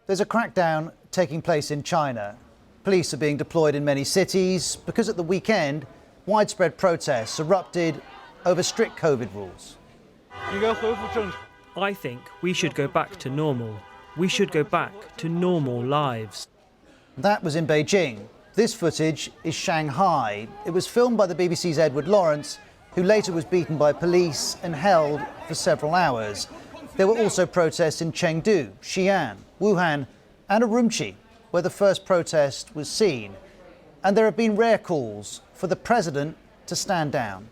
There's a crackdown taking place in China. Police are being deployed in many cities because at the weekend, widespread protests erupted over strict COVID rules. I think we should go back to normal. We should go back to normal lives. That was in Beijing. This footage is Shanghai. It was filmed by the BBC's Edward Lawrence, who later was beaten by police and held for several hours. There were also protests in Chengdu, Xi'an, Wuhan and Urumqi, where the first protest was seen. And there have been rare calls for the president to stand down.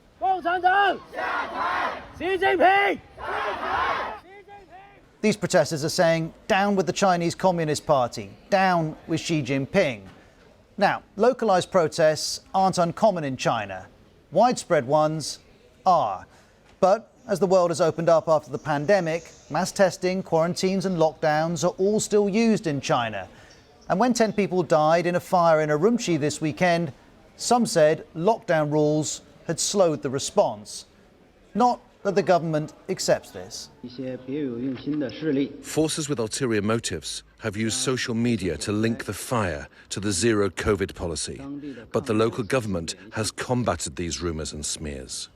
These protesters are saying, down with the Chinese Communist Party, down with Xi Jinping. Now, localised protests aren't uncommon in China. Widespread ones are. But as the world has opened up after the pandemic, mass testing, quarantines and lockdowns are all still used in China. And when 10 people died in a fire in Urumqi this weekend, some said lockdown rules had slowed the response. Not that the government accepts this. Forces with ulterior motives have used social media to link the fire to the zero COVID policy, but the local government has combated these rumours and smears.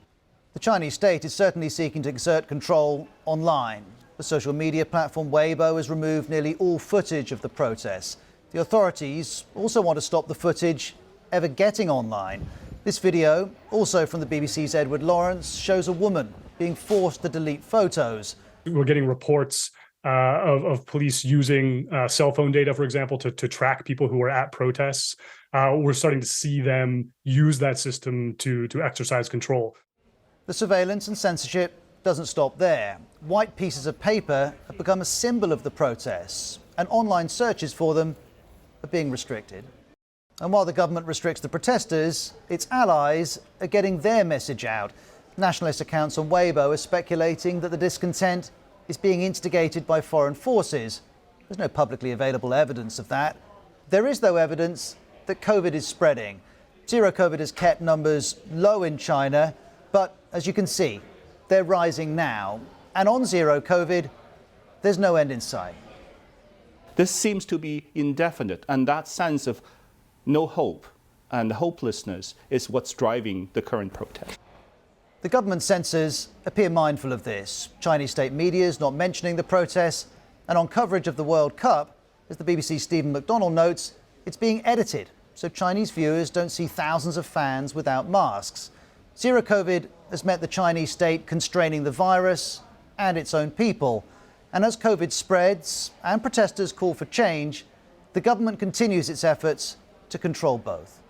The Chinese state is certainly seeking to exert control online. The social media platform Weibo has removed nearly all footage of the protests. The authorities also want to stop the footage ever getting online. This video, also from the BBC's Edward Lawrence, shows a woman being forced to delete photos. We're getting reports of police using cell phone data, for example, to track people who are at protests. We're starting to see them use that system to exercise control. The surveillance and censorship doesn't stop there. White pieces of paper have become a symbol of the protests, and online searches for them are being restricted. And while the government restricts the protesters, its allies are getting their message out. Nationalist accounts on Weibo are speculating that the discontent is being instigated by foreign forces. There's no publicly available evidence of that. There is, though, evidence that COVID is spreading. Zero COVID has kept numbers low in China, but as you can see, they're rising now. And on zero COVID, there's no end in sight. This seems to be indefinite, and that sense of no hope and hopelessness is what's driving the current protest. The government censors appear mindful of this. Chinese state media is not mentioning the protests, and on coverage of the World Cup, as the BBC's Stephen McDonnell notes, it's being edited so Chinese viewers don't see thousands of fans without masks. Zero COVID has meant the Chinese state constraining the virus and its own people. And as COVID spreads and protesters call for change, the government continues its efforts to control both.